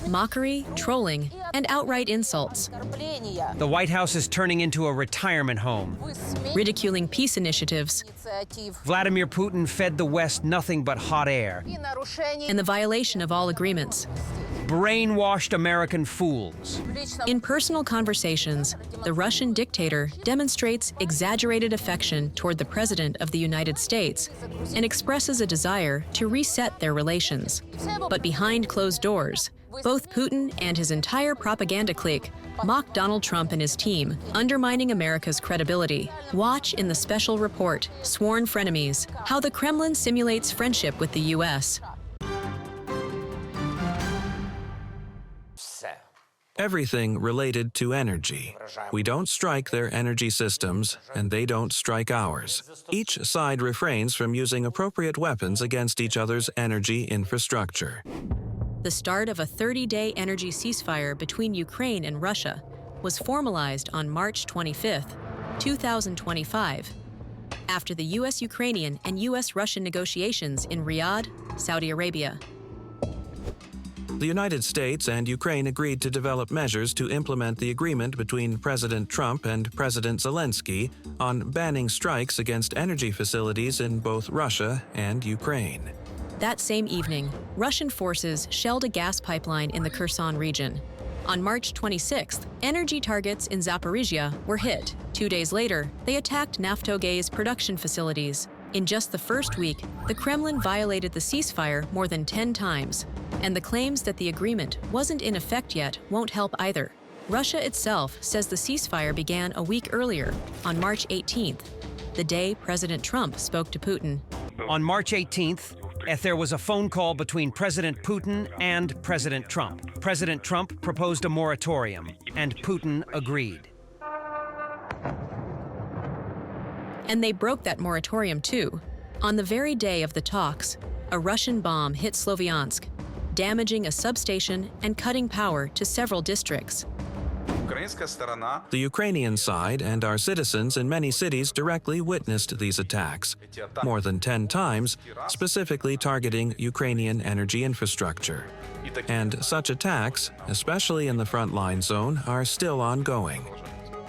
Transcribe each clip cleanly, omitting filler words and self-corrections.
Mockery, trolling, and outright insults. The White House is turning into a retirement home. Ridiculing peace initiatives. Vladimir Putin fed the West nothing but hot air. And the violation of all agreements. Brainwashed American fools. In personal conversations, the Russian dictator demonstrates exaggerated affection toward the President of the United States and expresses a desire to reset their relations. But behind closed doors, both Putin and his entire propaganda clique mock Donald Trump and his team, undermining America's credibility. Watch in the special report, Sworn Frenemies, how the Kremlin simulates friendship with the U.S. Everything related to energy. We don't strike their energy systems, and they don't strike ours. Each side refrains from using appropriate weapons against each other's energy infrastructure. The start of a 30-day energy ceasefire between Ukraine and Russia was formalized on March 25, 2025, after the U.S.-Ukrainian and U.S.-Russian negotiations in Riyadh, Saudi Arabia. The United States and Ukraine agreed to develop measures to implement the agreement between President Trump and President Zelensky on banning strikes against energy facilities in both Russia and Ukraine. That same evening, Russian forces shelled a gas pipeline in the Kherson region. On March 26th, energy targets in Zaporizhia were hit. 2 days later, they attacked Naftogaz's production facilities. In just the first week, the Kremlin violated the ceasefire more than 10 times. And the claims that the agreement wasn't in effect yet won't help either. Russia itself says the ceasefire began a week earlier, on March 18th, the day President Trump spoke to Putin. On March 18th, there was a phone call between President Putin and President Trump. President Trump proposed a moratorium, and Putin agreed. And they broke that moratorium too. On the very day of the talks, a Russian bomb hit Sloviansk, damaging a substation and cutting power to several districts. The Ukrainian side and our citizens in many cities directly witnessed these attacks, more than 10 times, specifically targeting Ukrainian energy infrastructure. And such attacks, especially in the frontline zone, are still ongoing.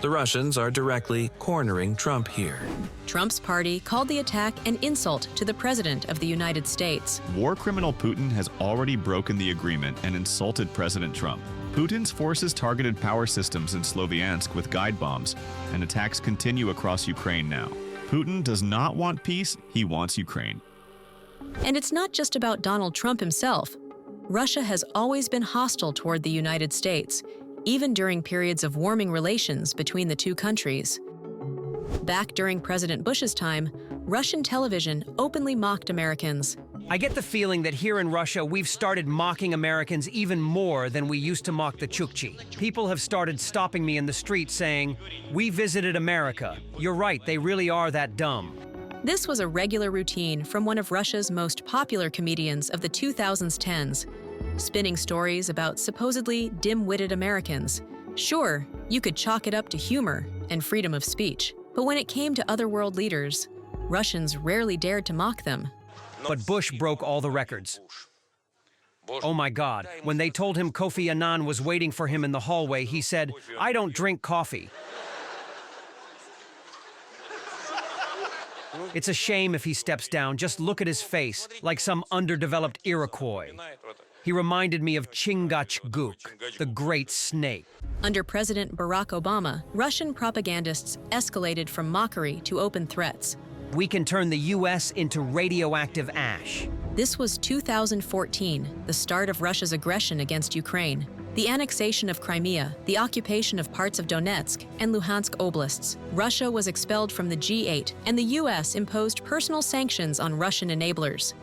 The Russians are directly cornering Trump here. Trump's party called the attack an insult to the President of the United States. War criminal Putin has already broken the agreement and insulted President Trump. Putin's forces targeted power systems in Sloviansk with guide bombs, and attacks continue across Ukraine now. Putin does not want peace, he wants Ukraine. And it's not just about Donald Trump himself. Russia has always been hostile toward the United States, even during periods of warming relations between the two countries. Back during President Bush's time, Russian television openly mocked Americans. I get the feeling that here in Russia, we've started mocking Americans even more than we used to mock the Chukchi. People have started stopping me in the street saying, "We visited America. You're right, they really are that dumb." This was a regular routine from one of Russia's most popular comedians of the 2010s, spinning stories about supposedly dim-witted Americans. Sure, you could chalk it up to humor and freedom of speech, but when it came to other world leaders, Russians rarely dared to mock them. But Bush broke all the records. Oh my God, when they told him Kofi Annan was waiting for him in the hallway, he said, "I don't drink coffee." It's a shame if he steps down. Just look at his face, like some underdeveloped Iroquois. He reminded me of Chingachgook, the great snake. Under President Barack Obama, Russian propagandists escalated from mockery to open threats. We can turn the U.S. into radioactive ash. This was 2014, the start of Russia's aggression against Ukraine. The annexation of Crimea, the occupation of parts of Donetsk and Luhansk oblasts. Russia was expelled from the G8, and the U.S. imposed personal sanctions on Russian enablers.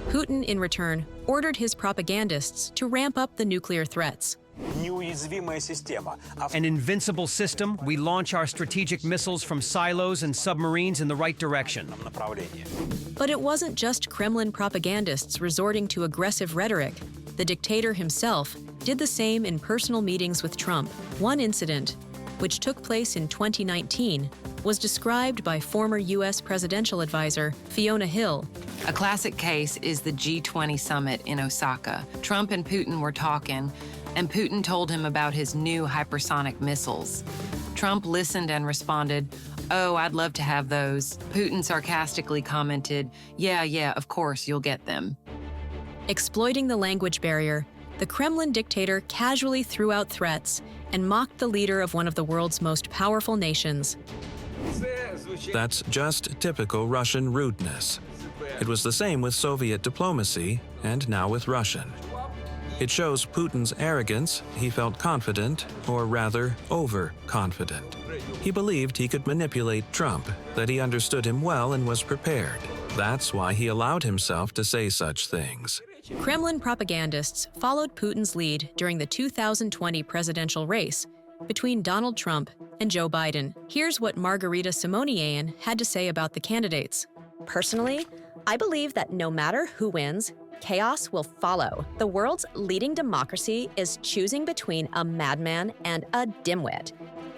Putin, in return, ordered his propagandists to ramp up the nuclear threats. An invincible system, we launch our strategic missiles from silos and submarines in the right direction. But it wasn't just Kremlin propagandists resorting to aggressive rhetoric. The dictator himself did the same in personal meetings with Trump. One incident, which took place in 2019, was described by former U.S. presidential advisor Fiona Hill. A classic case is the G20 summit in Osaka. Trump and Putin were talking, and Putin told him about his new hypersonic missiles. Trump listened and responded, "Oh, I'd love to have those." Putin sarcastically commented, yeah, of course, you'll get them." Exploiting the language barrier, the Kremlin dictator casually threw out threats and mocked the leader of one of the world's most powerful nations. That's just typical Russian rudeness. It was the same with Soviet diplomacy, and now with Russian. It shows Putin's arrogance. He felt confident, or rather, overconfident. He believed he could manipulate Trump, that he understood him well and was prepared. That's why he allowed himself to say such things. Kremlin propagandists followed Putin's lead during the 2020 presidential race between Donald Trump and Joe Biden. Here's what Margarita Simonian had to say about the candidates. Personally, I believe that no matter who wins, chaos will follow. The world's leading democracy is choosing between a madman and a dimwit.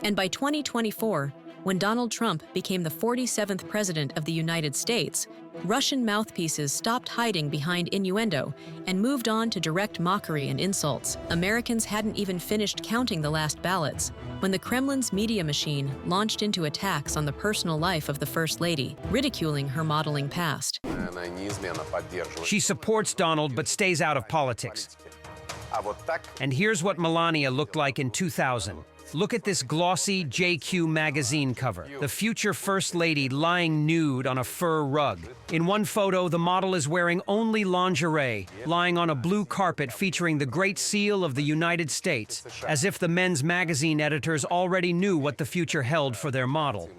And by 2024, when Donald Trump became the 47th president of the United States, Russian mouthpieces stopped hiding behind innuendo and moved on to direct mockery and insults. Americans hadn't even finished counting the last ballots when the Kremlin's media machine launched into attacks on the personal life of the First Lady, ridiculing her modeling past. She supports Donald but stays out of politics. And here's what Melania looked like in 2000. Look at this glossy JQ magazine cover. The future First Lady lying nude on a fur rug. In one photo, the model is wearing only lingerie, lying on a blue carpet featuring the Great Seal of the United States, as if the men's magazine editors already knew what the future held for their model.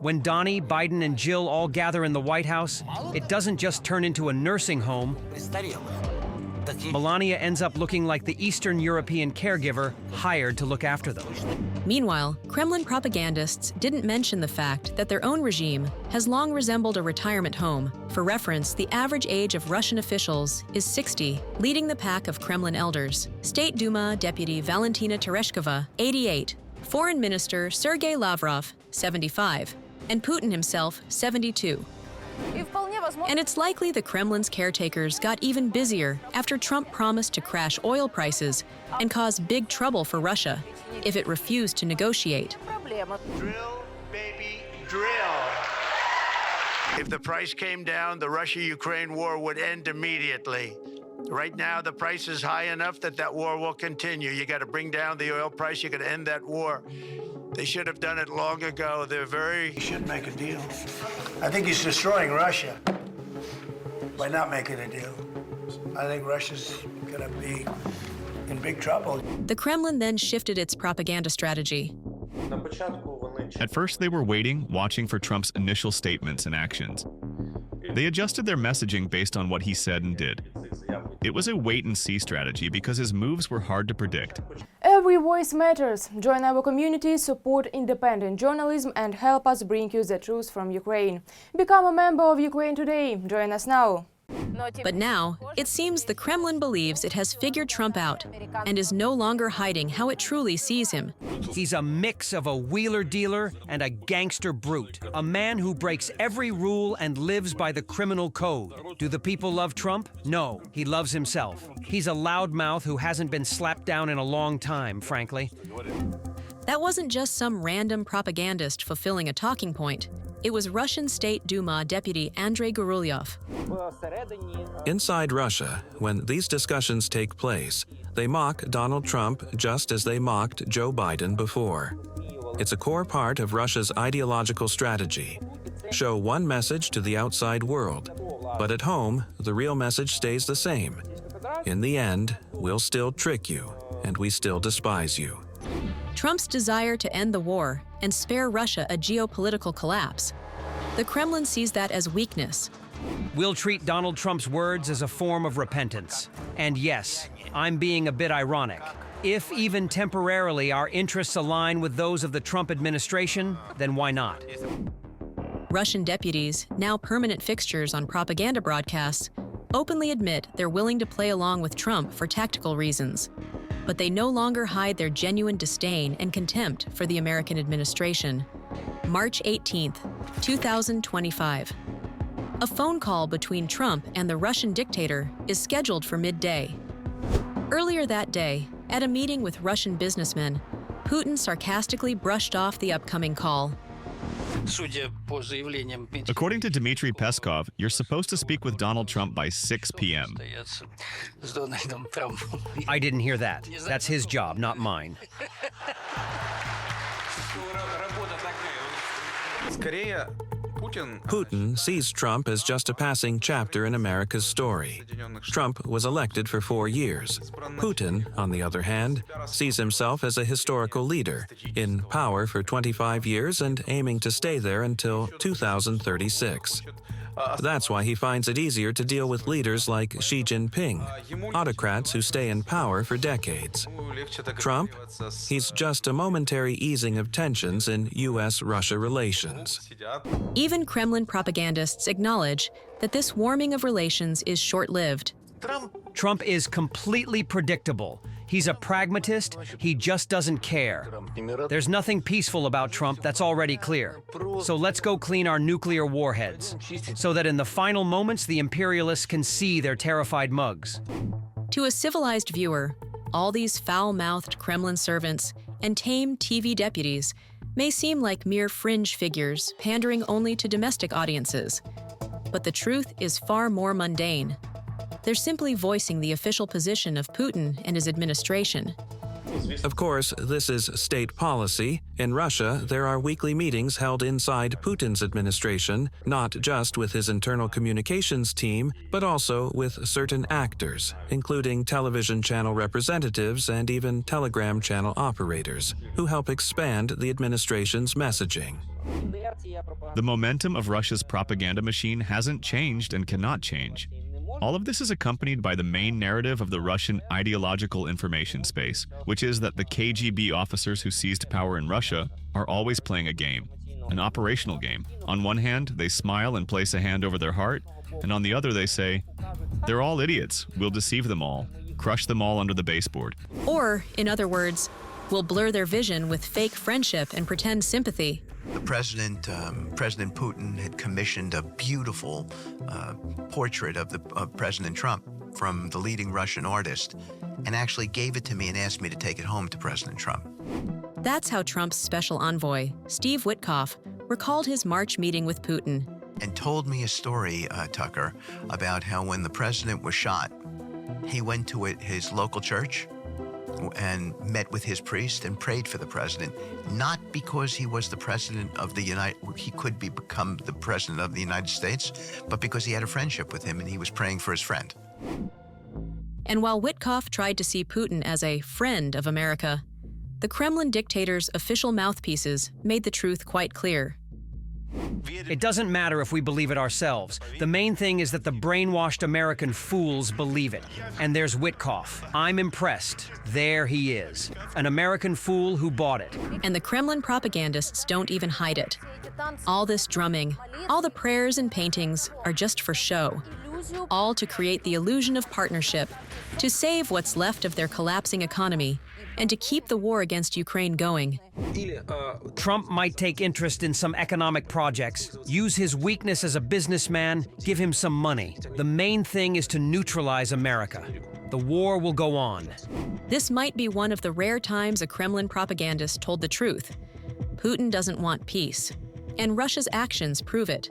When Donnie, Biden, and Jill all gather in the White House, it doesn't just turn into a nursing home. Melania ends up looking like the Eastern European caregiver hired to look after them. Meanwhile, Kremlin propagandists didn't mention the fact that their own regime has long resembled a retirement home. For reference, the average age of Russian officials is 60, leading the pack of Kremlin elders. State Duma Deputy Valentina Tereshkova, 88, Foreign Minister Sergei Lavrov, 75, and Putin himself, 72. And it's likely the Kremlin's caretakers got even busier after Trump promised to crash oil prices and cause big trouble for Russia if it refused to negotiate. Drill, baby, drill. If the price came down, the Russia-Ukraine war would end immediately. Right now, the price is high enough that that war will continue. You got to bring down the oil price. You got to end that war. They should have done it long ago. He should make a deal. I think he's destroying Russia by not making a deal. I think Russia's going to be in big trouble. The Kremlin then shifted its propaganda strategy. At first, they were watching for Trump's initial statements and actions. They adjusted their messaging based on what he said and did. It was a wait-and-see strategy because his moves were hard to predict. Every voice matters. Join our community, support independent journalism, and help us bring you the truth from Ukraine. Become a member of Ukraine today. Join us now. But now, it seems the Kremlin believes it has figured Trump out and is no longer hiding how it truly sees him. He's a mix of a wheeler-dealer and a gangster brute. A man who breaks every rule and lives by the criminal code. Do the people love Trump? No, he loves himself. He's a loudmouth who hasn't been slapped down in a long time, frankly. That wasn't just some random propagandist fulfilling a talking point. It was Russian State Duma Deputy Andrei Gurulyov. Inside Russia, when these discussions take place, they mock Donald Trump just as they mocked Joe Biden before. It's a core part of Russia's ideological strategy. Show one message to the outside world, but at home, the real message stays the same. In the end, we'll still trick you, and we still despise you. Trump's desire to end the war and spare Russia a geopolitical collapse. The Kremlin sees that as weakness. We'll treat Donald Trump's words as a form of repentance. And yes, I'm being a bit ironic. If even temporarily our interests align with those of the Trump administration, then why not? Russian deputies, now permanent fixtures on propaganda broadcasts, openly admit they're willing to play along with Trump for tactical reasons. but they no longer hide their genuine disdain and contempt for the American administration. March 18, 2025. A phone call between Trump and the Russian dictator is scheduled for midday. Earlier that day, at a meeting with Russian businessmen, Putin sarcastically brushed off the upcoming call. According to Dmitry Peskov, you're supposed to speak with Donald Trump by 6 p.m. I didn't hear that. That's his job, not mine. Putin sees Trump as just a passing chapter in America's story. Trump was elected for 4 years. Putin, on the other hand, sees himself as a historical leader, in power for 25 years and aiming to stay there until 2036. That's why he finds it easier to deal with leaders like Xi Jinping, autocrats who stay in power for decades. Trump? He's just a momentary easing of tensions in U.S.-Russia relations. Even Kremlin propagandists acknowledge that this warming of relations is short-lived. Trump is completely predictable. He's a pragmatist. He just doesn't care. There's nothing peaceful about Trump, that's already clear. So let's go clean our nuclear warheads, so that in the final moments the imperialists can see their terrified mugs. To a civilized viewer, all these foul-mouthed Kremlin servants and tame TV deputies may seem like mere fringe figures pandering only to domestic audiences. But the truth is far more mundane. They're simply voicing the official position of Putin and his administration. Of course, this is state policy. In Russia, there are weekly meetings held inside Putin's administration, not just with his internal communications team, but also with certain actors, including television channel representatives and even telegram channel operators, who help expand the administration's messaging. The momentum of Russia's propaganda machine hasn't changed and cannot change. All of this is accompanied by the main narrative of the Russian ideological information space, which is that the KGB officers who seized power in Russia are always playing a game, an operational game. On one hand, they smile and place a hand over their heart, and on the other they say, "They're all idiots, we'll deceive them all, crush them all under the baseboard." Or, in other words, we'll blur their vision with fake friendship and pretend sympathy. The President Putin had commissioned a beautiful portrait of President Trump from the leading Russian artist and actually gave it to me and asked me to take it home to President Trump. That's how Trump's special envoy, Steve Witkoff, recalled his March meeting with Putin. And told me a story, Tucker, about how when the president was shot, he went to his local church and met with his priest and prayed for the president, not because he was the president of he could become the president of the United States, but because he had a friendship with him and he was praying for his friend. And while Witkoff tried to see Putin as a friend of America, the Kremlin dictator's official mouthpieces made the truth quite clear. It doesn't matter if we believe it ourselves. The main thing is that the brainwashed American fools believe it. And there's Witkoff. I'm impressed. There he is. An American fool who bought it. And the Kremlin propagandists don't even hide it. All this drumming, all the prayers and paintings are just for show. All to create the illusion of partnership, to save what's left of their collapsing economy, and to keep the war against Ukraine going. Trump might take interest in some economic projects, use his weakness as a businessman, give him some money. The main thing is to neutralize America. The war will go on. This might be one of the rare times a Kremlin propagandist told the truth. Putin doesn't want peace, and Russia's actions prove it.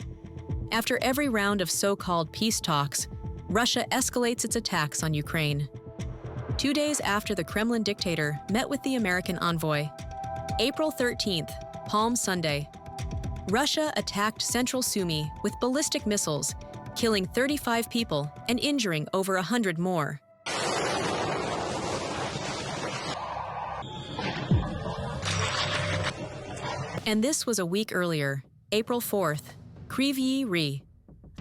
After every round of so-called peace talks, Russia escalates its attacks on Ukraine. 2 days after the Kremlin dictator met with the American envoy, April 13th, Palm Sunday, Russia attacked central Sumy with ballistic missiles, killing 35 people and injuring over 100 more. And this was a week earlier, April 4th, Kryvyi Rih,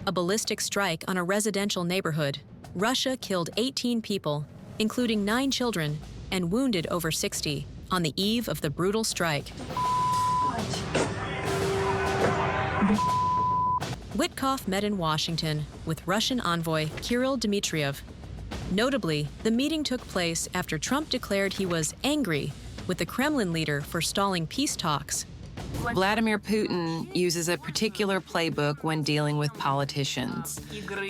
a ballistic strike on a residential neighborhood. Russia killed 18 people, including 9 children, and wounded over 60 on the eve of the brutal strike. Witkoff met in Washington with Russian envoy Kirill Dmitriev. Notably, the meeting took place after Trump declared he was angry with the Kremlin leader for stalling peace talks. Vladimir Putin uses a particular playbook when dealing with politicians.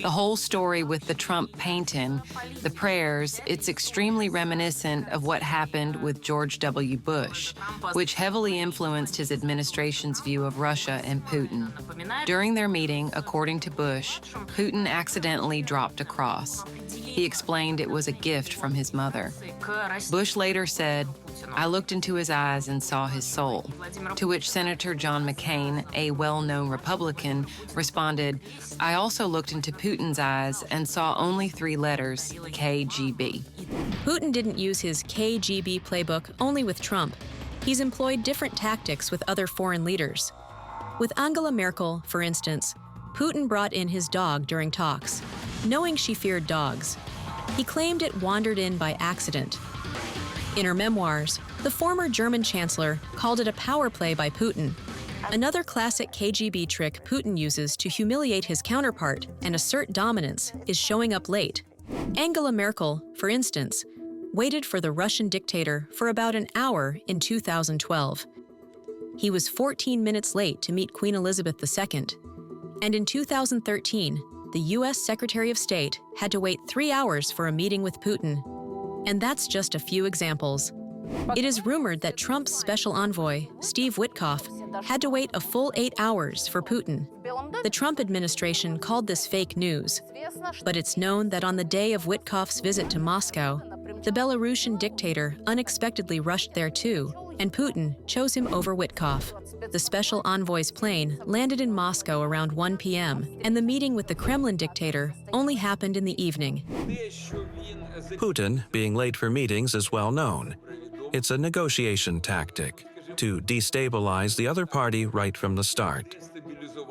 The whole story with the Trump painting, the prayers, it's extremely reminiscent of what happened with George W. Bush, which heavily influenced his administration's view of Russia and Putin. During their meeting, according to Bush, Putin accidentally dropped a cross. He explained it was a gift from his mother. Bush later said, "I looked into his eyes and saw his soul," to which Senator John McCain, a well-known Republican, responded, "I also looked into Putin's eyes and saw only 3 letters, KGB." Putin didn't use his KGB playbook only with Trump. He's employed different tactics with other foreign leaders. With Angela Merkel, for instance, Putin brought in his dog during talks, knowing she feared dogs. He claimed it wandered in by accident. In her memoirs, the former German chancellor called it a power play by Putin. Another classic KGB trick Putin uses to humiliate his counterpart and assert dominance is showing up late. Angela Merkel, for instance, waited for the Russian dictator for about an hour in 2012. He was 14 minutes late to meet Queen Elizabeth II. And in 2013, the U.S. Secretary of State had to wait 3 hours for a meeting with Putin. And that's just a few examples. It is rumored that Trump's special envoy, Steve Witkoff, had to wait a full 8 hours for Putin. The Trump administration called this fake news, but it's known that on the day of Witkoff's visit to Moscow, the Belarusian dictator unexpectedly rushed there too, and Putin chose him over Witkoff. The special envoy's plane landed in Moscow around 1 p.m., and the meeting with the Kremlin dictator only happened in the evening. Putin being late for meetings is well known. It's a negotiation tactic to destabilize the other party right from the start.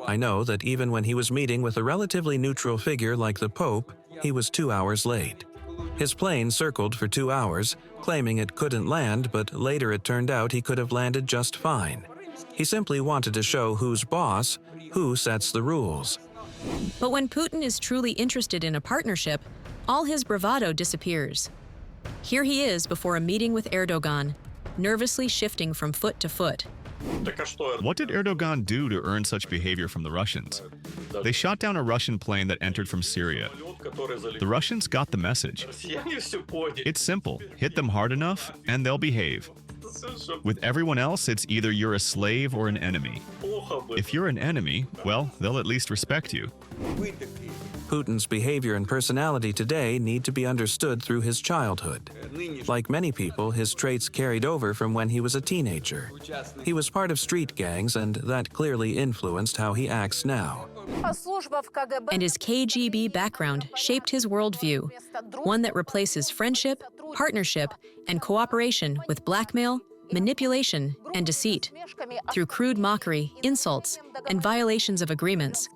I know that even when he was meeting with a relatively neutral figure like the Pope, he was 2 hours late. His plane circled for 2 hours, claiming it couldn't land, but later it turned out he could have landed just fine. He simply wanted to show who's boss, who sets the rules. But when Putin is truly interested in a partnership, all his bravado disappears. Here he is before a meeting with Erdogan, nervously shifting from foot to foot. What did Erdogan do to earn such behavior from the Russians? They shot down a Russian plane that entered from Syria. The Russians got the message. It's simple. Hit them hard enough, and they'll behave. With everyone else, it's either you're a slave or an enemy. If you're an enemy, well, they'll at least respect you. Putin's behavior and personality today need to be understood through his childhood. Like many people, his traits carried over from when he was a teenager. He was part of street gangs, and that clearly influenced how he acts now. And his KGB background shaped his worldview, one that replaces friendship, partnership, and cooperation with blackmail, manipulation, and deceit. Through crude mockery, insults, and violations of agreements,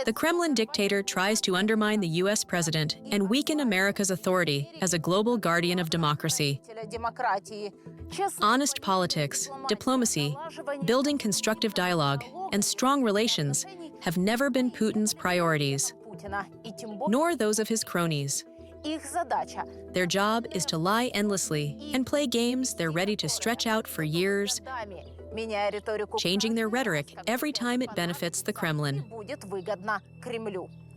the Kremlin dictator tries to undermine the U.S. president and weaken America's authority as a global guardian of democracy. Honest politics, diplomacy, building constructive dialogue, and strong relations have never been Putin's priorities, nor those of his cronies. Their job is to lie endlessly and play games they're ready to stretch out for years, changing their rhetoric every time it benefits the Kremlin.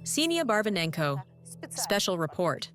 Ksenia Barvanenko, Special Report.